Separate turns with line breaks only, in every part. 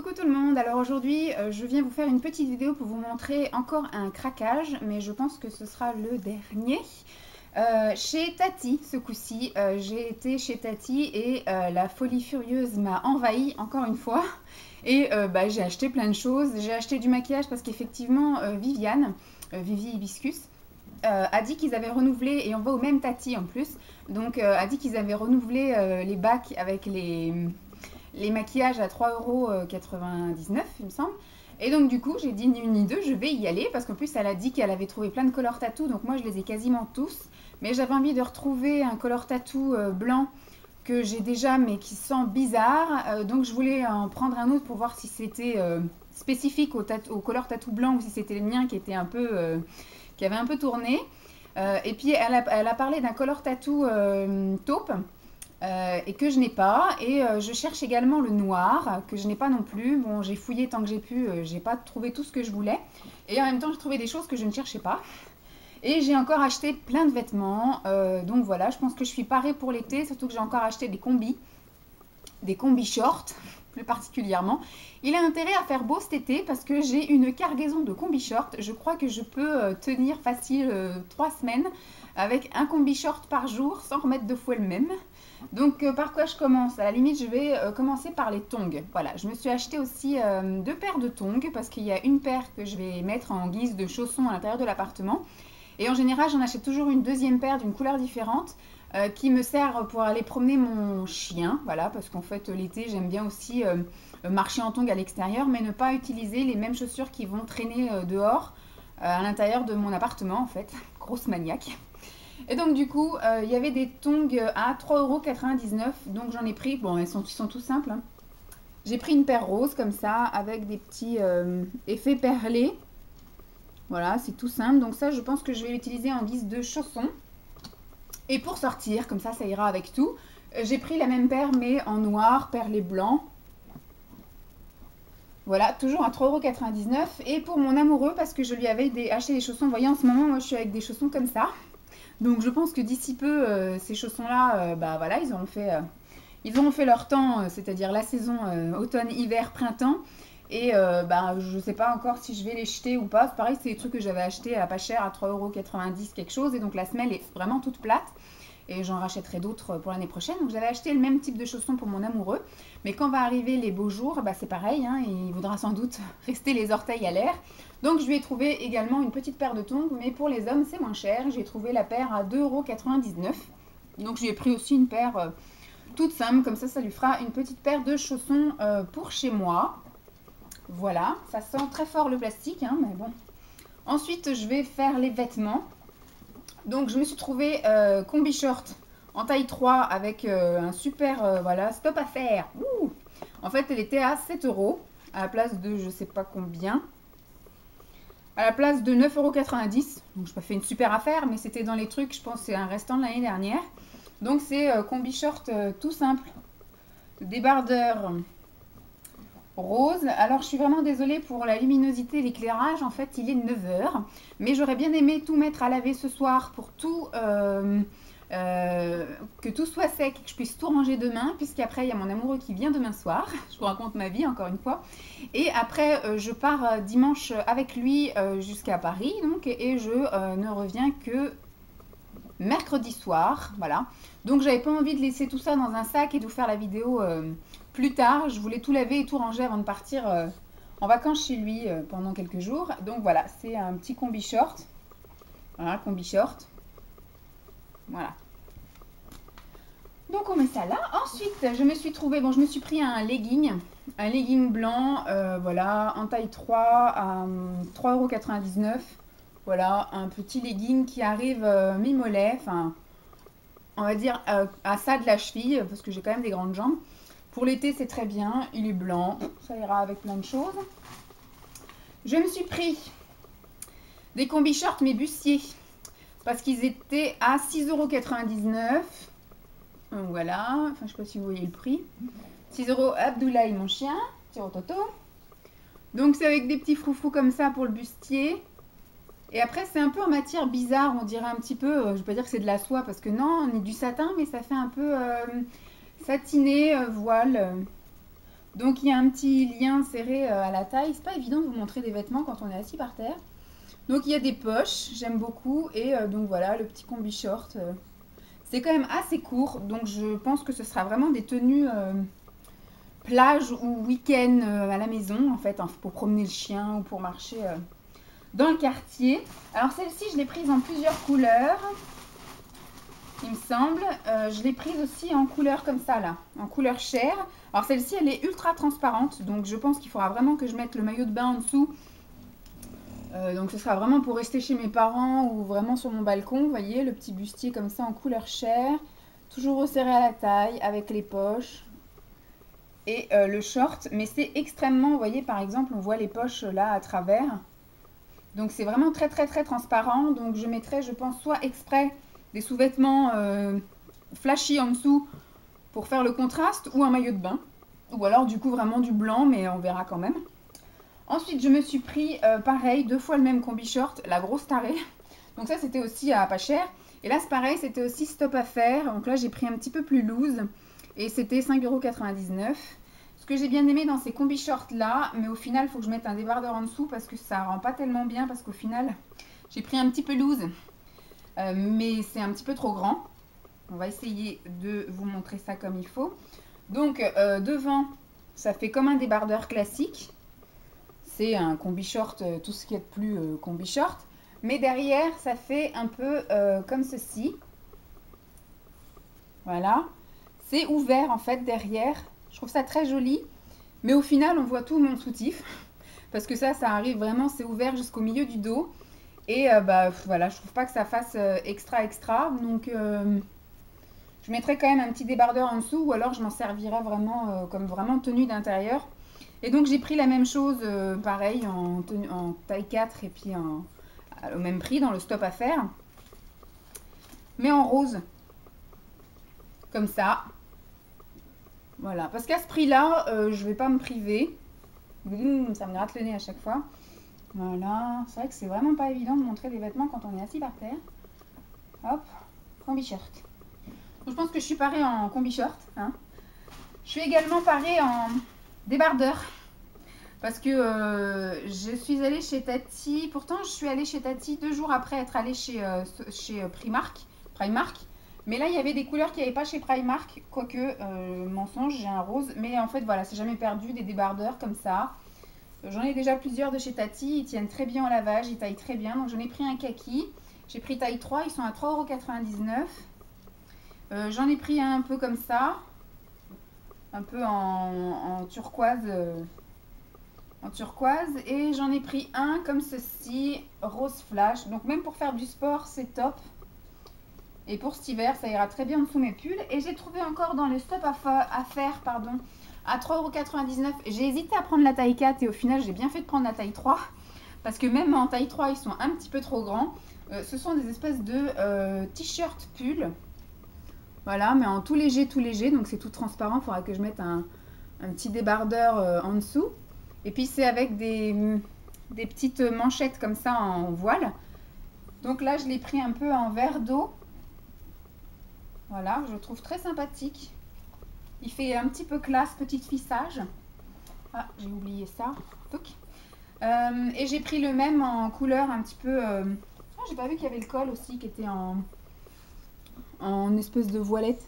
Coucou tout le monde, alors aujourd'hui je viens vous faire une petite vidéo pour vous montrer encore un craquage, mais je pense que ce sera le dernier. Chez Tati ce coup-ci, j'ai été chez Tati et la folie furieuse m'a envahi encore une fois. Et j'ai acheté plein de choses, j'ai acheté du maquillage parce qu'effectivement Viviane, Vivi Hibiscus, a dit qu'ils avaient renouvelé, et on va au même Tati en plus, donc a dit qu'ils avaient renouvelé les bacs avec les maquillages à 3,99 € il me semble. Et donc du coup j'ai dit ni une ni deux, je vais y aller parce qu'en plus elle a dit qu'elle avait trouvé plein de color tattoo, donc moi je les ai quasiment tous. Mais j'avais envie de retrouver un color tattoo blanc que j'ai déjà mais qui sent bizarre. Donc je voulais en prendre un autre pour voir si c'était spécifique au color tattoo blanc ou si c'était le mien qui était un peu, qui avait un peu tourné. Et puis elle a parlé d'un color tattoo taupe. Et que je n'ai pas, et je cherche également le noir que je n'ai pas non plus. Bon, j'ai fouillé tant que j'ai pu, j'ai pas trouvé tout ce que je voulais, et en même temps j'ai trouvé des choses que je ne cherchais pas, et j'ai encore acheté plein de vêtements. Donc voilà, je pense que je suis parée pour l'été, surtout que j'ai encore acheté des combis shorts plus particulièrement. Il a intérêt à faire beau cet été parce que j'ai une cargaison de combi shorts. Je crois que je peux tenir facile 3 semaines avec un combi short par jour sans remettre 2 fois le même. Donc par quoi je commence? À la limite je vais commencer par les tongs. Voilà, je me suis acheté aussi 2 paires de tongs parce qu'il y a une paire que je vais mettre en guise de chaussons à l'intérieur de l'appartement. Et en général j'en achète toujours une deuxième paire d'une couleur différente qui me sert pour aller promener mon chien. Voilà, parce qu'en fait l'été j'aime bien aussi marcher en tongs à l'extérieur, mais ne pas utiliser les mêmes chaussures qui vont traîner dehors à l'intérieur de mon appartement en fait. Grosse maniaque. Et donc du coup, il y avait des tongs à 3,99 €, donc j'en ai pris, bon ils sont tout simples, hein. J'ai pris une paire rose comme ça, avec des petits effets perlés. Voilà, c'est tout simple, donc ça je pense que je vais l'utiliser en guise de chaussons. Et pour sortir, comme ça ira avec tout, j'ai pris la même paire mais en noir, perlé blanc. Voilà, toujours à 3,99 €. Et pour mon amoureux, parce que je lui avais acheté des chaussons, vous voyez en ce moment, moi je suis avec des chaussons comme ça. Donc je pense que d'ici peu, ces chaussons-là, voilà, ils auront fait leur temps, c'est-à-dire la saison automne, hiver, printemps. Et je ne sais pas encore si je vais les jeter ou pas. Pareil, c'est des trucs que j'avais achetés à pas cher, à 3,90 € quelque chose. Et donc la semelle est vraiment toute plate. Et j'en rachèterai d'autres pour l'année prochaine. Donc j'avais acheté le même type de chaussons pour mon amoureux. Mais quand va arriver les beaux jours, c'est pareil, hein, il voudra sans doute rester les orteils à l'air. Donc je lui ai trouvé également une petite paire de tongs, mais pour les hommes c'est moins cher. J'ai trouvé la paire à 2,99 €. Donc je lui ai pris aussi une paire toute simple, comme ça lui fera une petite paire de chaussons pour chez moi. Voilà, ça sent très fort le plastique, hein, mais bon. Ensuite je vais faire les vêtements. Donc je me suis trouvé combi short en taille 3 avec un super voilà, stop à faire. Ouh, en fait elle était à 7 € à la place de je sais pas combien. À la place de 9,90 €. Donc je n'ai pas fait une super affaire, mais c'était dans les trucs, je pense c'est un restant de l'année dernière. Donc c'est combi short tout simple, débardeur rose. Alors je suis vraiment désolée pour la luminosité, l'éclairage, en fait il est 9 h, mais j'aurais bien aimé tout mettre à laver ce soir pour tout que tout soit sec, que je puisse tout ranger demain, puisqu'après il y a mon amoureux qui vient demain soir. Je vous raconte ma vie encore une fois. Et après je pars dimanche avec lui jusqu'à Paris, donc, et je ne reviens que mercredi soir. Voilà, donc j'avais pas envie de laisser tout ça dans un sac et de vous faire la vidéo plus tard. Je voulais tout laver et tout ranger avant de partir en vacances chez lui pendant quelques jours. Donc voilà, c'est un petit combi short. Voilà, combi short. Voilà. Donc on met ça là. Ensuite, je me suis trouvé, bon, je me suis pris un legging blanc, voilà, en taille 3 à 3,99 €. Voilà, un petit legging qui arrive mi-mollet, enfin, on va dire à ça de la cheville, parce que j'ai quand même des grandes jambes. Pour l'été, c'est très bien, il est blanc, ça ira avec plein de choses. Je me suis pris des combi shorts mais bustiers, parce qu'ils étaient à 6,99 €. Donc voilà, enfin je ne sais pas si vous voyez le prix. 6 € Abdoulaye mon chien, Toto. Donc c'est avec des petits froufrous comme ça pour le bustier. Et après c'est un peu en matière bizarre, on dirait un petit peu, je ne vais pas dire que c'est de la soie parce que non, on est du satin, mais ça fait un peu satiné, voile. Donc il y a un petit lien serré à la taille. C'est pas évident de vous montrer des vêtements quand on est assis par terre. Donc il y a des poches, j'aime beaucoup. Et donc voilà, le petit combi short. C'est quand même assez court. Donc je pense que ce sera vraiment des tenues plage ou week-end à la maison. En fait, hein, pour promener le chien ou pour marcher dans le quartier. Alors celle-ci, je l'ai prise en plusieurs couleurs. Il me semble. Je l'ai prise aussi en couleur comme ça là, en couleur chair. Alors celle-ci elle est ultra transparente, donc je pense qu'il faudra vraiment que je mette le maillot de bain en dessous. Donc ce sera vraiment pour rester chez mes parents ou vraiment sur mon balcon. Vous voyez le petit bustier comme ça en couleur chair, toujours resserré à la taille avec les poches et le short. Mais c'est extrêmement, vous voyez par exemple on voit les poches là à travers. Donc c'est vraiment très très très transparent. Donc je mettrai je pense soit exprès des sous-vêtements flashy en dessous pour faire le contraste ou un maillot de bain. Ou alors du coup vraiment du blanc mais on verra quand même. Ensuite je me suis pris pareil 2 fois le même combi short, la grosse tarée. Donc ça c'était aussi à pas cher. Et là c'est pareil, c'était aussi stop à faire. Donc là j'ai pris un petit peu plus loose et c'était 5,99 €. Ce que j'ai bien aimé dans ces combi shorts là, mais au final il faut que je mette un débardeur en dessous parce que ça rend pas tellement bien, parce qu'au final j'ai pris un petit peu loose. Mais c'est un petit peu trop grand. On va essayer de vous montrer ça comme il faut. Donc devant, ça fait comme un débardeur classique. C'est un combi short, tout ce qui est de plus combi short. Mais derrière, ça fait un peu comme ceci. Voilà. C'est ouvert en fait derrière. Je trouve ça très joli. Mais au final, on voit tout mon soutif. Parce que ça arrive vraiment, c'est ouvert jusqu'au milieu du dos. Et bah voilà, je trouve pas que ça fasse extra. Donc je mettrai quand même un petit débardeur en dessous, ou alors je m'en servirai vraiment comme vraiment tenue d'intérieur. Et donc j'ai pris la même chose, pareil, en taille 4 et puis au même prix dans le stop à faire. Mais en rose. Comme ça. Voilà, parce qu'à ce prix-là, je vais pas me priver. Ça me gratte le nez à chaque fois. Voilà, c'est vrai que c'est vraiment pas évident de montrer des vêtements quand on est assis par terre. Hop, combi short. Donc, je pense que je suis parée en combi short. Hein. Je suis également parée en débardeur. Parce que je suis allée chez Tati. Pourtant, je suis allée chez Tati 2 jours après être allée chez Primark. Mais là, il y avait des couleurs qu'il n'y avait pas chez Primark. Quoique, mensonge, j'ai un rose. Mais en fait, voilà, c'est jamais perdu. Des débardeurs comme ça. J'en ai déjà plusieurs de chez Tati, ils tiennent très bien au lavage, ils taillent très bien. Donc j'en ai pris un kaki, j'ai pris taille 3, ils sont à 3,99 €. J'en ai pris un peu comme ça, un peu en turquoise. Et j'en ai pris un comme ceci, rose flash. Donc même pour faire du sport, c'est top. Et pour cet hiver, ça ira très bien dessous mes pulls. Et j'ai trouvé encore dans le stop à faire, à 3,99 €. J'ai hésité à prendre la taille 4 et au final j'ai bien fait de prendre la taille 3 parce que même en taille 3 ils sont un petit peu trop grands. Ce sont des espèces de t-shirt pull, voilà, mais en tout léger, donc c'est tout transparent. Il faudra que je mette un petit débardeur en dessous. Et puis c'est avec des petites manchettes comme ça en voile. Donc là je l'ai pris un peu en verre d'eau. Voilà, je le trouve très sympathique. Il fait un petit peu classe, petite fille sage. Ah, j'ai oublié ça. Et j'ai pris le même en couleur un petit peu... Ah, j'ai pas vu qu'il y avait le col aussi qui était en espèce de voilette.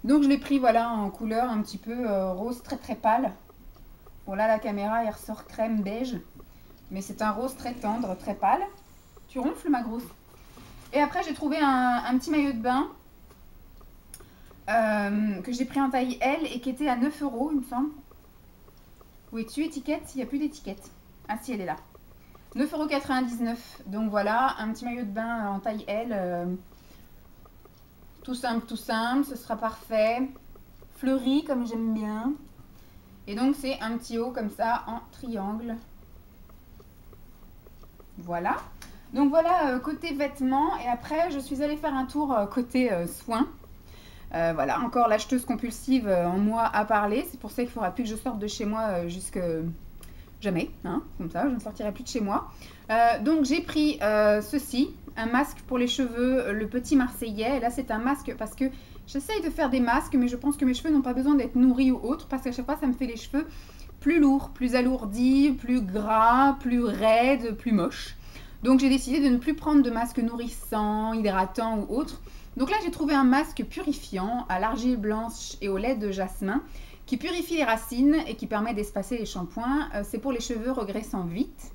Donc je l'ai pris voilà en couleur un petit peu rose très pâle. Bon là la caméra elle ressort crème beige. Mais c'est un rose très tendre, très pâle. Tu ronfles ma grosse. Et après j'ai trouvé un petit maillot de bain. Que j'ai pris en taille L et qui était à 9 € il me semble. Où es-tu, étiquette? Il n'y a plus d'étiquette. Ah si, elle est là. 9,99 €. Donc voilà, un petit maillot de bain en taille L. Tout simple, ce sera parfait. Fleuri comme j'aime bien. Et donc c'est un petit haut comme ça en triangle. Voilà. Donc voilà côté vêtements. Et après je suis allée faire un tour côté soins. Voilà, encore l'acheteuse compulsive en moi à parler. C'est pour ça qu'il ne faudra plus que je sorte de chez moi jusque jamais. Hein, comme ça, je ne sortirai plus de chez moi. Donc j'ai pris ceci, un masque pour les cheveux, le petit Marseillais. Et là, c'est un masque parce que J'essaye de faire des masques, mais je pense que mes cheveux n'ont pas besoin d'être nourris ou autre, parce qu'à chaque fois, ça me fait les cheveux plus lourds, plus alourdis, plus gras, plus raides, plus moches. Donc j'ai décidé de ne plus prendre de masque nourrissant, hydratant ou autre. Donc là, j'ai trouvé un masque purifiant à l'argile blanche et au lait de jasmin qui purifie les racines et qui permet d'espacer les shampoings. C'est pour les cheveux regraissant vite.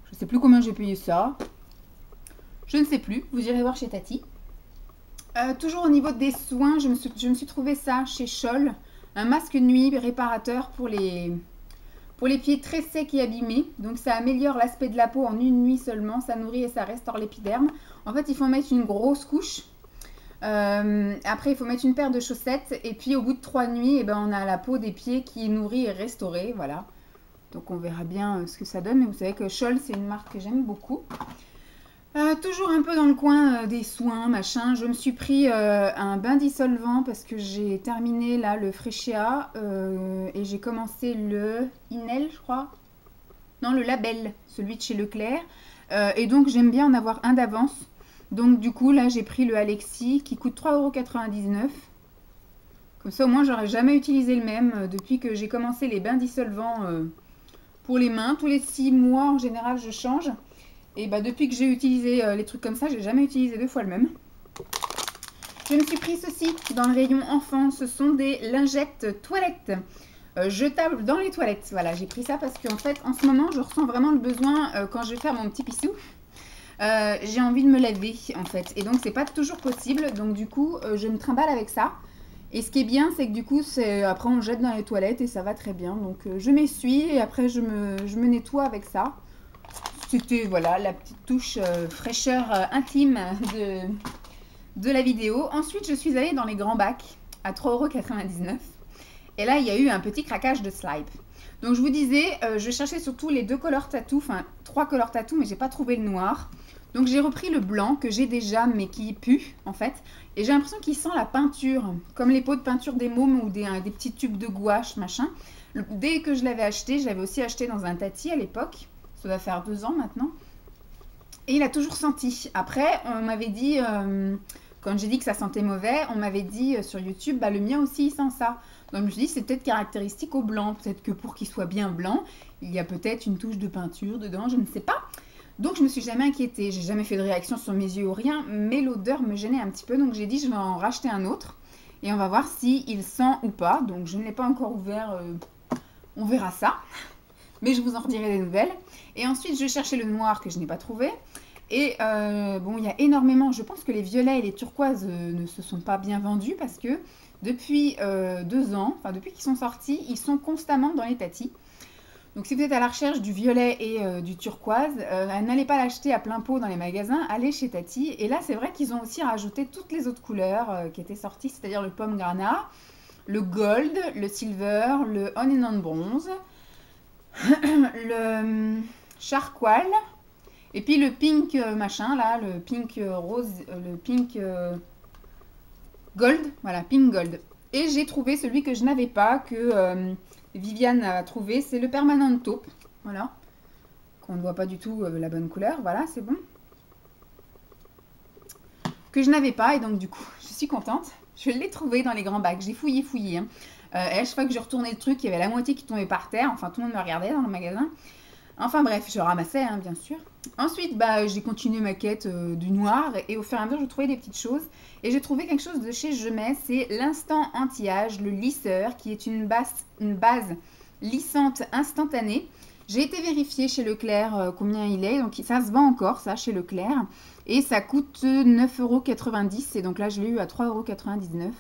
Je ne sais plus combien j'ai payé ça. Je ne sais plus, vous irez voir chez Tati. Toujours au niveau des soins, je me suis trouvé ça chez Scholl. Un masque nuit réparateur pour les pieds très secs et abîmés. Donc ça améliore l'aspect de la peau en une nuit seulement. Ça nourrit et ça restaure l'épiderme. En fait, il faut mettre une grosse couche. Après, il faut mettre une paire de chaussettes. Et puis au bout de 3 nuits, on a la peau des pieds qui est nourrie et restaurée. Voilà. Donc on verra bien ce que ça donne. Mais vous savez que Scholl, c'est une marque que j'aime beaucoup. Toujours un peu dans le coin des soins, machin. Je me suis pris un bain dissolvant parce que j'ai terminé là le Frecia et j'ai commencé le Inel, je crois. Non, le Label, celui de chez Leclerc. Et donc j'aime bien en avoir un d'avance. Donc du coup là j'ai pris le Alexis qui coûte 3,99 €. Comme ça au moins j'aurais jamais utilisé le même depuis que j'ai commencé les bains dissolvants pour les mains. Tous les 6 mois en général je change. Et depuis que j'ai utilisé les trucs comme ça, j'ai jamais utilisé 2 fois le même. Je me suis pris ceci dans le rayon enfant. Ce sont des lingettes toilettes jetables dans les toilettes. Voilà, j'ai pris ça parce qu'en fait, en ce moment, je ressens vraiment le besoin quand je vais faire mon petit pissou. J'ai envie de me laver en fait. Et donc, c'est pas toujours possible. Donc, du coup, je me trimballe avec ça. Et ce qui est bien, c'est que du coup, après, on le jette dans les toilettes et ça va très bien. Donc, je m'essuie et après, je me nettoie avec ça. C'était voilà la petite touche fraîcheur intime de la vidéo. Ensuite, je suis allée dans les grands bacs à 3,99 €. Et là, il y a eu un petit craquage de slime. Donc, je vous disais, je cherchais surtout les 2 colors tatou, enfin 3 colors tatou, mais j'ai pas trouvé le noir. Donc, j'ai repris le blanc que j'ai déjà, mais qui pue en fait. Et j'ai l'impression qu'il sent la peinture, comme les pots de peinture des mômes ou des petits tubes de gouache, machin. Dès que je l'avais acheté, je l'avais aussi acheté dans un Tati à l'époque. Ça va faire 2 ans maintenant. Et il a toujours senti. Après, on m'avait dit, quand j'ai dit que ça sentait mauvais, on m'avait dit sur YouTube, le mien aussi il sent ça. Donc je me suis dit, c'est peut-être caractéristique au blanc. Peut-être que pour qu'il soit bien blanc, il y a peut-être une touche de peinture dedans, je ne sais pas. Donc je me suis jamais inquiétée. J'ai jamais fait de réaction sur mes yeux ou rien, mais l'odeur me gênait un petit peu. Donc j'ai dit, je vais en racheter un autre. Et on va voir s'il sent ou pas. Donc je ne l'ai pas encore ouvert. On verra ça. Mais je vous en redirai des nouvelles. Et ensuite, je cherchais le noir que je n'ai pas trouvé. Et bon, il y a énormément... Je pense que les violets et les turquoises ne se sont pas bien vendus parce que depuis 2 ans, enfin depuis qu'ils sont sortis, ils sont constamment dans les Tati. Donc si vous êtes à la recherche du violet et du turquoise, n'allez pas l'acheter à plein pot dans les magasins, allez chez Tati. Et là, c'est vrai qu'ils ont aussi rajouté toutes les autres couleurs qui étaient sorties, c'est-à-dire le pomme grana, le gold, le silver, le on and on bronze, le charcoal et puis le pink machin là, le pink rose, le pink gold, voilà, pink gold. Et j'ai trouvé celui que je n'avais pas, que Viviane a trouvé, c'est le permanent taupe, voilà, qu'on ne voit pas du tout la bonne couleur, voilà, c'est bon, que je n'avais pas. Et donc du coup je suis contente, je l'ai trouvé dans les grands bacs, j'ai fouillé hein. Et à chaque fois que je retournais le truc, il y avait la moitié qui tombait par terre. Enfin, tout le monde me regardait dans le magasin. Enfin bref, je ramassais, hein, bien sûr. Ensuite, j'ai continué ma quête du noir. Et au fur et à mesure, je trouvais des petites choses. Et j'ai trouvé quelque chose de chez Je Mets. C'est l'instant anti-âge, le lisseur, qui est une base lissante instantanée. J'ai été vérifier chez Leclerc combien il est. Donc ça se vend encore, ça, chez Leclerc. Et ça coûte 9,90 €. Et donc là, je l'ai eu à 3,99 €.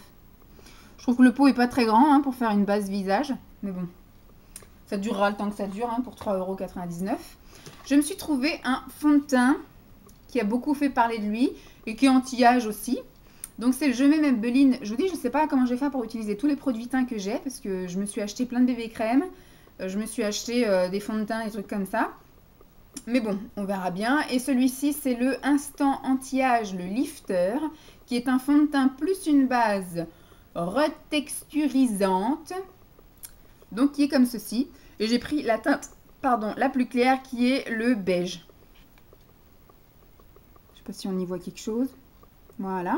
Je trouve que le pot est pas très grand hein, pour faire une base visage, mais bon, ça durera le temps que ça dure hein, pour 3,99 €. Je me suis trouvé un fond de teint qui a beaucoup fait parler de lui et qui est anti-âge aussi. Donc c'est le Je Mets Maybelline. Je vous dis, je ne sais pas comment je vais faire pour utiliser tous les produits teints que j'ai parce que je me suis acheté plein de bébé crème, je me suis acheté des fonds de teint, des trucs comme ça. Mais bon, on verra bien. Et celui-ci, c'est le Instant Anti-Âge, le Lifter, qui est un fond de teint plus une base retexturisante, donc qui est comme ceci. Et j'ai pris la teinte la plus claire qui est le beige. Je sais pas si on y voit quelque chose. Voilà.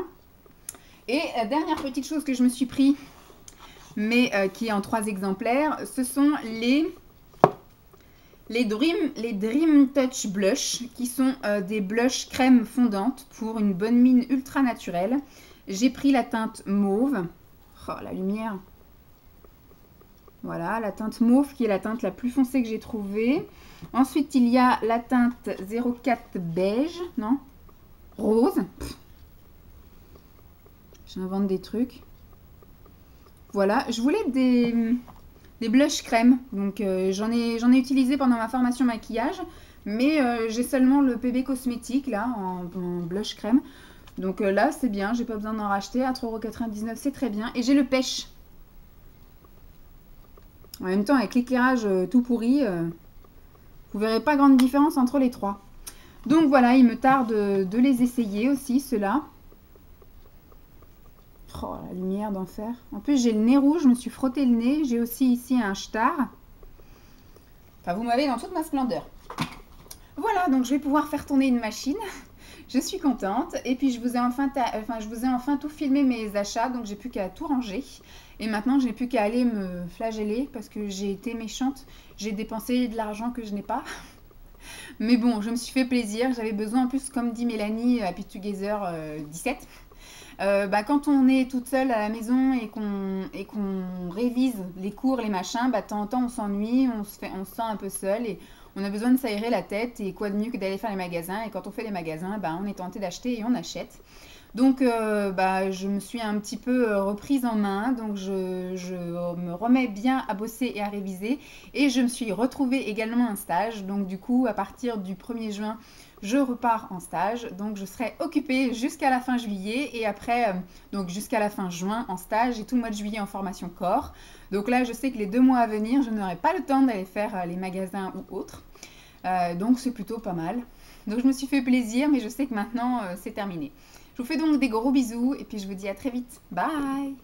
Et dernière petite chose que je me suis pris, mais qui est en 3 exemplaires, ce sont les Dream Touch Blush, qui sont des blushs crème fondante pour une bonne mine ultra naturelle. J'ai pris la teinte mauve. Oh, la lumière. Voilà, la teinte mauve qui est la teinte la plus foncée que j'ai trouvée. Ensuite, il y a la teinte 04 beige, non? Rose. J'invente des trucs. Voilà, je voulais des blushs crème. Donc, j'en ai utilisé pendant ma formation maquillage. Mais j'ai seulement le PB Cosmétique, là, en blush crème. Donc là, c'est bien. J'ai pas besoin d'en racheter. À 3,99 €, c'est très bien. Et j'ai le pêche. En même temps, avec l'éclairage tout pourri, vous verrez pas grande différence entre les trois. Donc voilà, il me tarde de les essayer aussi, ceux-là. Oh, la lumière d'enfer. En plus, j'ai le nez rouge, je me suis frotté le nez. J'ai aussi ici un star. Enfin, vous m'avez dans toute ma splendeur. Voilà, donc je vais pouvoir faire tourner une machine. Je suis contente. Et puis, je vous ai enfin tout filmé mes achats. Donc, j'ai plus qu'à tout ranger. Et maintenant, j'ai plus qu'à aller me flageller parce que j'ai été méchante. J'ai dépensé de l'argent que je n'ai pas. Mais bon, je me suis fait plaisir. J'avais besoin, en plus, comme dit Mélanie, Happy Together 17. Quand on est toute seule à la maison et qu'on révise les cours, les machins, de temps en temps on s'ennuie, on se sent un peu seul et on a besoin de s'aérer la tête. Et quoi de mieux que d'aller faire les magasins. Et quand on fait les magasins, on est tenté d'acheter et on achète. Donc je me suis un petit peu reprise en main, donc je me remets bien à bosser et à réviser. Et je me suis retrouvée également un stage, donc du coup à partir du 1er juin, je repars en stage. Donc je serai occupée jusqu'à la fin juillet et après, donc jusqu'à la fin juin en stage et tout le mois de juillet en formation corps. Donc là je sais que les 2 mois à venir, je n'aurai pas le temps d'aller faire les magasins ou autres. Donc c'est plutôt pas mal. Donc je me suis fait plaisir, mais je sais que maintenant c'est terminé. Je vous fais donc des gros bisous et puis je vous dis à très vite. Bye!